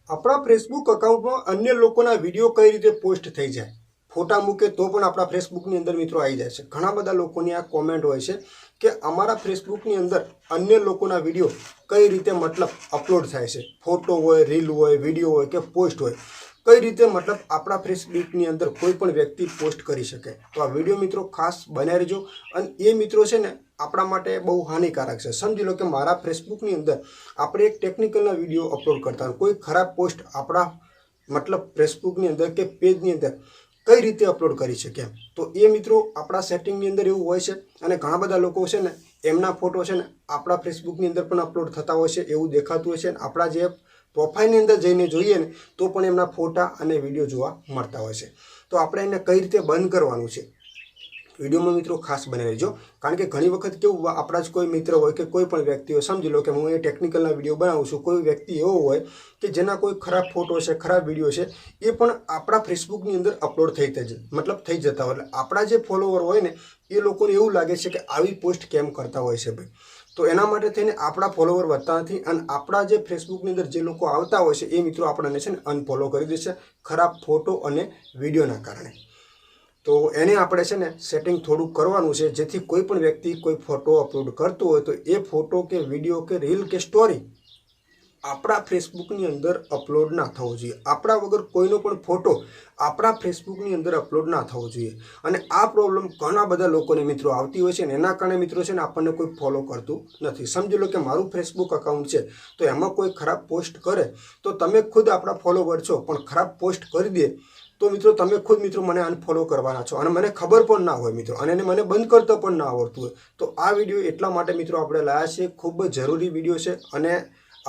આપણા ફેસબુક અકાઉન્ટમાં અન્ય લોકોના વિડીયો કઈ રીતે પોસ્ટ થઈ જાય, ફોટા મૂકે તો પણ આપણા ફેસબુકની અંદર મિત્રો આવી જાય છે. ઘણા બધા લોકોની આ કોમેન્ટ હોય છે કે અમારા ફેસબુકની અંદર અન્ય લોકોના વિડીયો કઈ રીતે મતલબ અપલોડ થાય છે. ફોટો હોય, રીલ હોય, વિડીયો હોય કે પોસ્ટ હોય, કઈ રીતે મતલબ આપણા ફેસબુકની અંદર કોઈ પણ વ્યક્તિ પોસ્ટ કરી શકે. તો આ વિડીયો મિત્રો ખાસ બનાવી રહેજો. અને એ મિત્રો છે ને આપણા માટે બહુ હાનિકારક છે. સમજી લો કે મારા ફેસબુકની અંદર આપણે એક ટેકનિકલના વિડીયો અપલોડ કરતા હોય, કોઈ ખરાબ પોસ્ટ આપણા મતલબ ફેસબુકની અંદર કે પેજની અંદર કઈ રીતે અપલોડ કરી શકે. તો એ મિત્રો આપણા સેટિંગની અંદર એવું હોય છે. અને ઘણા બધા લોકો છે ને એમના ફોટો છે ને આપણા ફેસબુકની અંદર પણ અપલોડ થતા હોય છે, એવું દેખાતું હોય છે. અને આપણા જે પ્રોફાઇલની અંદર જઈને જોઈએ ને તો પણ એમના ફોટા અને વિડીયો જોવા મળતા હોય છે. તો આપણે એને કઈ રીતે બંધ કરવાનું છે, વિડીયોમાં મિત્રો ખાસ બનાવી લેજો. કારણ કે ઘણી વખત કેવું, આપણા જ કોઈ મિત્ર હોય કે કોઈ પણ વ્યક્તિ હોય, સમજી લો કે હું એ ટેકનિકલના વિડીયો બનાવું છું, કોઈ વ્યક્તિ એવો હોય કે જેના કોઈ ખરાબ ફોટો છે, ખરાબ વિડીયો છે, એ પણ આપણા ફેસબુકની અંદર અપલોડ થઈ જતા હોય. એટલે આપણા જે ફોલોવર હોય ને એ લોકોને એવું લાગે છે કે આવી પોસ્ટ કેમ કરતા હોય છે ભાઈ. તો એના માટે થઈને આપણા ફોલોવર વધતા નથી. અને આપણા જે ફેસબુકની અંદર જે લોકો આવતા હોય છે એ મિત્રો આપણને છે ને અનફોલો કરી દેશે ખરાબ ફોટો અને વિડીયોના કારણે. તો એને આપણે છે ને સેટિંગ થોડું કરવાનું છે, જેથી કોઈ પણ વ્યક્તિ કોઈ ફોટો અપલોડ કરતો હોય તો એ ફોટો કે વિડીયો કે રીલ કે સ્ટોરી આપણા ફેસબુકની અંદર અપલોડ ના થવો જોઈએ. આપણા વગર કોઈનો પણ ફોટો આપણા ફેસબુકની અંદર અપલોડ ના થવો જોઈએ. અને આ પ્રોબ્લેમ ઘણા બધા લોકોને મિત્રો આવતી હોય છે. અને એના કારણે મિત્રો છે ને આપણને કોઈ ફોલો કરતું નથી. સમજી લો કે મારું ફેસબુક અકાઉન્ટ છે, તો એમાં કોઈ ખરાબ પોસ્ટ કરે તો તમે ખુદ આપણા ફોલોવર છો, પણ ખરાબ પોસ્ટ કરી દે તો મિત્રો તમે ખુદ મિત્રો મને અનફોલો કરવાના છો. અને મને ખબર પણ ના હોય મિત્રો, અને એને મને બંધ કરતો પણ ના આવડતું હોય. તો આ વિડીયો એટલા માટે મિત્રો આપણે લાવ્યા છે, ખૂબ જ જરૂરી વિડીયો છે. અને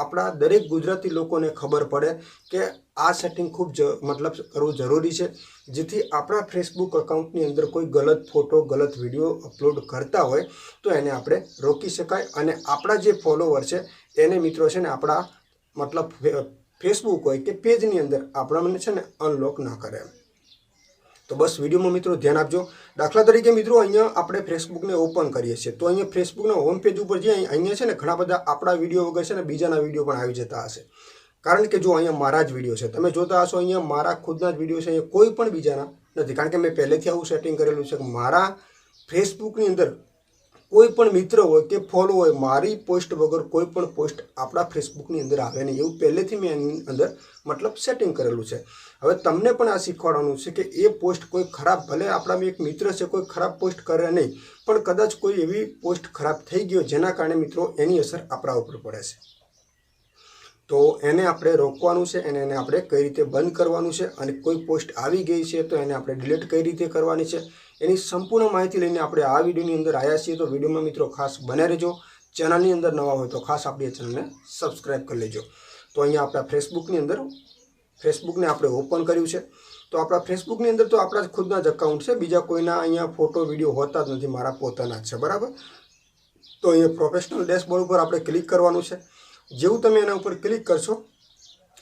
આપણા દરેક ગુજરાતી લોકોને ખબર પડે કે આ સેટિંગ ખૂબ મતલબ કરવું જરૂરી છે, જેથી આપણા ફેસબુક અકાઉન્ટની અંદર કોઈ ગલત ફોટો, ગલત વિડીયો અપલોડ કરતા હોય તો એને આપણે રોકી શકાય. અને આપણા જે ફોલોવર છે એને મિત્રો છે ને આપણા મતલબ ફેસબુક હોય કે પેજની અંદર આપણા છે ને અનલોક ના કરે. તો બસ વિડીયોમાં મિત્રો ધ્યાન આપજો. દાખલા તરીકે મિત્રો અહીંયા આપણે ફેસબુકને ઓપન કરીએ છીએ, તો અહીંયા ફેસબુકના હોમ પેજ ઉપર જે અહીંયા છે ને ઘણા બધા આપણા વિડીયો વગર છે ને બીજાના વિડીયો પણ આવી જતા હશે. કારણ કે જો અહીંયા મારા જ વિડીયો છે, તમે જોતા હશો અહીંયા મારા ખુદના જ વિડીયો છે, અહીંયા કોઈ પણ બીજાના નથી. કારણ કે મેં પહેલેથી આવું સેટિંગ કરેલું છે કે મારા ફેસબુકની અંદર કોઈ પણ મિત્ર હોય કે ફોલો હોય, મારી પોસ્ટ વગર કોઈ પણ પોસ્ટ આપણા ફેસબુકની અંદર આવે નહીં, એવું પહેલેથી મેં એની અંદર મતલબ સેટિંગ કરેલું છે. હવે તમને પણ આ શીખવાડવાનું છે કે એ પોસ્ટ કોઈ ખરાબ, ભલે આપણામાં એક મિત્ર છે, કોઈ ખરાબ પોસ્ટ કરે નહીં, પણ કદાચ કોઈ એવી પોસ્ટ ખરાબ થઈ ગયો જેના કારણે મિત્રો એની અસર આપણા ઉપર પડે છે. તો એને આપણે રોકવાનું છે, એને આપણે કઈ રીતે બંધ કરવાનું છે. અને કોઈ પોસ્ટ આવી ગઈ છે તો એને આપણે ડિલીટ કઈ રીતે કરવાની છે, એની સંપૂર્ણ માહિતી લઈને આપણે આ વિડીયોની અંદર આવ્યા છીએ. તો વિડીયોમાં મિત્રો ખાસ બને રહેજો. ચેનલની અંદર નવા હોય તો ખાસ આપણી ચેનલને સબસ્ક્રાઈબ કરી લેજો. તો અહીંયા આપણા ફેસબુકની અંદર ફેસબુકને આપણે ઓપન કર્યું છે. તો આપણા ફેસબુકની અંદર તો આપણા ખુદના જ અકાઉન્ટ છે, બીજા કોઈના અહીંયા ફોટો વિડીયો હોતા જ નથી, મારા પોતાના જ છે, બરાબર. તો અહીંયા પ્રોફેશનલ ડેશબોર્ડ ઉપર આપણે ક્લિક કરવાનું છે. જેવું તમે એના ઉપર ક્લિક કરશો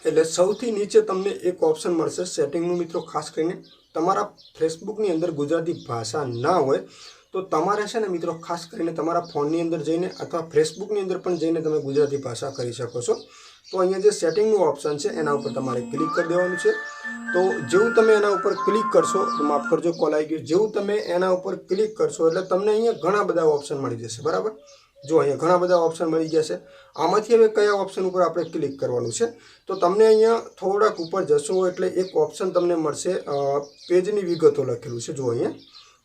એટલે સૌથી નીચે તમને એક ઓપ્શન મળશે સેટિંગનું. મિત્રો ખાસ કરીને તમારા ફેસબુકની અંદર ગુજરાતી ભાષા ના હોય તો તમારે છે ને મિત્રો ખાસ કરીને તમારા ફોનની અંદર જઈને અથવા ફેસબુકની અંદર પણ જઈને તમે ગુજરાતી ભાષા કરી શકો છો. તો અહીંયા જે સેટિંગનું ઓપ્શન છે એના ઉપર તમારે ક્લિક કરી દેવાનું છે. તો જેવું તમે એના ઉપર ક્લિક કરશો, માફ કરજો કોલ આવી ગયો, જેવું તમે એના ઉપર ક્લિક કરશો એટલે તમને અહીંયા ઘણા બધા ઓપ્શન મળી જશે, બરાબર. જો અહીંયા ઘણા બધા ઓપ્શન મળી ગયા છે. આમાંથી હવે કયા ઓપ્શન ઉપર આપણે ક્લિક કરવાનું છે, તો તમને અહીંયા થોડાક ઉપર જશો એટલે એક ઓપ્શન તમને મળશે પેજની વિગતો લખેલું છે. જો અહીંયા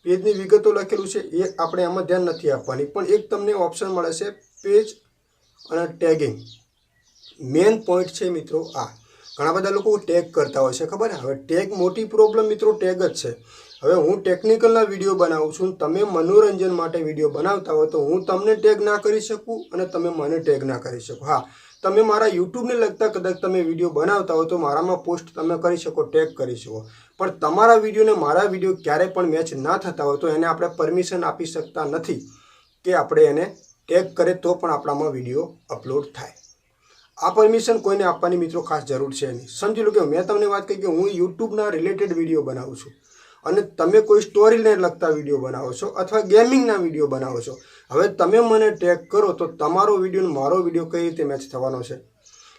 પેજની વિગતો લખેલું છે, એ આપણે આમાં ધ્યાન નથી આપવાની, પણ એક તમને ઓપ્શન મળે છે પેજ અને ટેગિંગ. મેન પોઈન્ટ છે મિત્રો આ. ઘણા બધા લોકો ટેગ કરતા હોય છે, ખબર. હવે ટેગ મોટી પ્રોબ્લેમ મિત્રો ટેગ જ છે. હવે હું ટેકનિકલના વિડીયો બનાવું છું, તમે મનોરંજન માટે વિડીયો બનાવતા હોય તો હું તમને ટેગ ના કરી શકું અને તમે મને ટેગ ના કરી શકો. હા, તમે મારા યુટ્યુબને લગતા કદાચ તમે વિડીયો બનાવતા હોય તો મારામાં પોસ્ટ તમે કરી શકો, ટેગ કરી શકો. પણ તમારા વિડીયોને મારા વિડીયો ક્યારે પણ મેચ ના થતા હોય તો એને આપણે પરમિશન આપી શકતા નથી કે આપણે એને ટેગ કરે તો પણ આપણામાં વિડીયો અપલોડ થાય. આ પરમિશન કોઈને આપવાની મિત્રો ખાસ જરૂર છે નહીં. સમજી લો કે મેં તમને વાત કરી કે હું યુટ્યુબના રિલેટેડ વિડીયો બનાવું છું અને તમે કોઈ સ્ટોરીને લગતા વિડીયો બનાવો છો અથવા ગેમિંગના વિડીયો બનાવો છો. હવે તમે મને ટેગ કરો તો તમારો વિડીયો અને મારો વિડીયો કઈ રીતે મેચ થવાનો છે?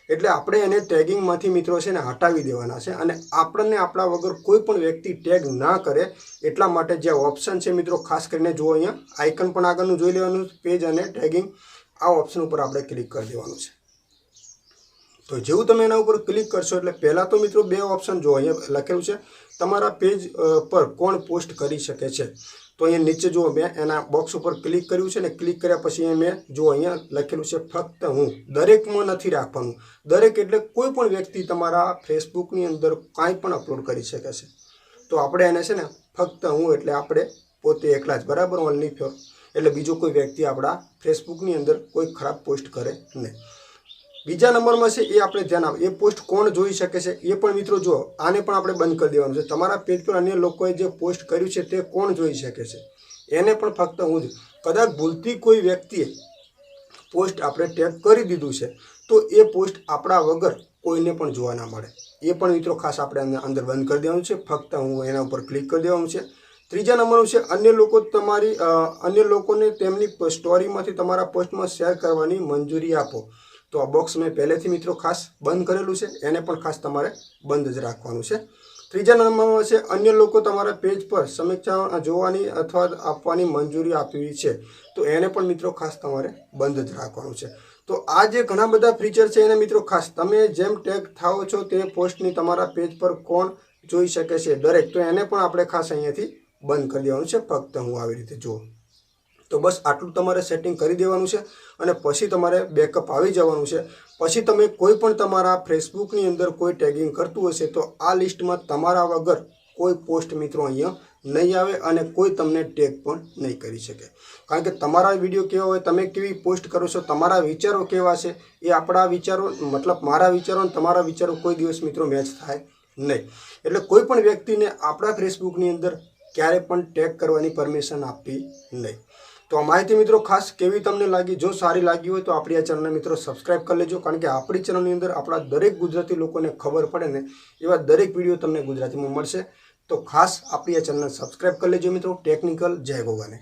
એટલે આપણે એને ટેગિંગમાંથી મિત્રો છે ને હટાવી દેવાના છે અને આપણને આપણા વગર કોઈ પણ વ્યક્તિ ટેગ ના કરે એટલા માટે જે ઓપ્શન છે મિત્રો ખાસ કરીને જુઓ, અહીંયા આઇકન પણ આગળનું જોઈ લેવાનું, પેજ અને ટેગિંગ, આ ઓપ્શન ઉપર આપણે ક્લિક કરી દેવાનું છે. તો જેવું તમે એના ઉપર ક્લિક કરશો એટલે પહેલાં તો મિત્રો બે ઓપ્શન જુઓ, અહીંયા લખેલું છે તમારા પેજ પર કોણ પોસ્ટ કરી શકે છે. તો અહીંયા નીચે જુઓ મેં એના બોક્સ ઉપર ક્લિક કર્યું છે ને ક્લિક કર્યા પછી મેં જુઓ અહીંયા લખેલું છે ફક્ત હું. દરેકમાં નથી રાખવાનું, દરેક એટલે કોઈ પણ વ્યક્તિ તમારા ફેસબુકની અંદર કાંઈ પણ અપલોડ કરી શકે છે. તો આપણે એને છે ને ફક્ત હું એટલે આપણે પોતે એકલા જ, બરાબર, ઓનલી ફોર, એટલે બીજો કોઈ વ્યક્તિ આપણા ફેસબુકની અંદર કોઈ ખરાબ પોસ્ટ કરે નહીં. બીજા નંબરમાં છે એ આપણે ધ્યાન આવે, એ પોસ્ટ કોણ જોઈ શકે છે એ પણ મિત્રો જુઓ, આને પણ આપણે બંધ કરી દેવાનું છે. તમારા પેજ પર અન્ય લોકોએ જે પોસ્ટ કર્યું છે તે કોણ જોઈ શકે છે એને પણ ફક્ત હું જ. કદાચ ભૂલથી કોઈ વ્યક્તિએ પોસ્ટ આપણે ટેગ કરી દીધું છે તો એ પોસ્ટ આપણા વગર કોઈને પણ જોવા ના મળે, એ પણ મિત્રો ખાસ આપણે અંદર બંધ કરી દેવાનું છે. ફક્ત હું એના ઉપર ક્લિક કરી દેવાનું છે. ત્રીજા નંબરનું છે અન્ય લોકોને તેમની સ્ટોરીમાંથી તમારા પોસ્ટમાં શેર કરવાની મંજૂરી આપો. તો આ બોક્સ મેં પહેલેથી મિત્રો ખાસ બંધ કરેલું છે, એને પણ ખાસ તમારે બંધ જ રાખવાનું છે. ત્રીજા નંબરમાં છે અન્ય લોકો તમારા પેજ પર સમીક્ષા જોવાની અથવા આપવાની મંજૂરી આપવી છે, તો એને પણ મિત્રો ખાસ તમારે બંધ જ રાખવાનું છે. તો આ જે ઘણા બધા ફીચર છે એને મિત્રો ખાસ તમે જેમ ટેગ થાઓ છો તે પોસ્ટની તમારા પેજ પર કોણ જોઈ શકે છે દરેક, તો એને પણ આપણે ખાસ અહીંયાથી બંધ કરી દેવાનું છે. ફક્ત હું આવી રીતે જુઓ. તો બસ આટલું તમારે સેટિંગ કરી દેવાનું છે અને પછી તમારે બેકઅપ આવી જવાનું છે. પછી તમે કોઈ પણ તમારા ફેસબુકની અંદર કોઈ ટેગિંગ કરતું હશે તો આ લિસ્ટમાં તમારા વગર કોઈ પોસ્ટ મિત્રો અહીંયા નહીં આવે અને કોઈ તમને ટેગ પણ નહીં કરી શકે. કારણ કે તમારા વિડીયો કેવા હોય, તમે કેવી પોસ્ટ કરો છો, તમારા વિચારો કેવા છે, એ આપણા વિચારો મતલબ મારા વિચારો અને તમારા વિચારો કોઈ દિવસ મિત્રો મેચ થાય નહીં. એટલે કોઈ પણ વ્યક્તિને આપણા ફેસબુકની અંદર ક્યારે પણ ટેગ કરવાની પરમિશન આપવી નહીં. તો આ માહિતી મિત્રો ખાસ કેવી તમને લાગી? જો સારી લાગી હોય તો આપણી આ ચેનલને મિત્રો સબસ્ક્રાઇબ કરી લેજો, કારણ કે આપણી ચેનલની અંદર આપણા દરેક ગુજરાતી લોકોને ખબર પડે ને એવા દરેક વિડીયો તમને ગુજરાતીમાં મળશે. તો ખાસ આપણી આ ચેનલને સબસ્ક્રાઇબ કરી લેજો મિત્રો. ટેકનિકલ જય ગોગાને.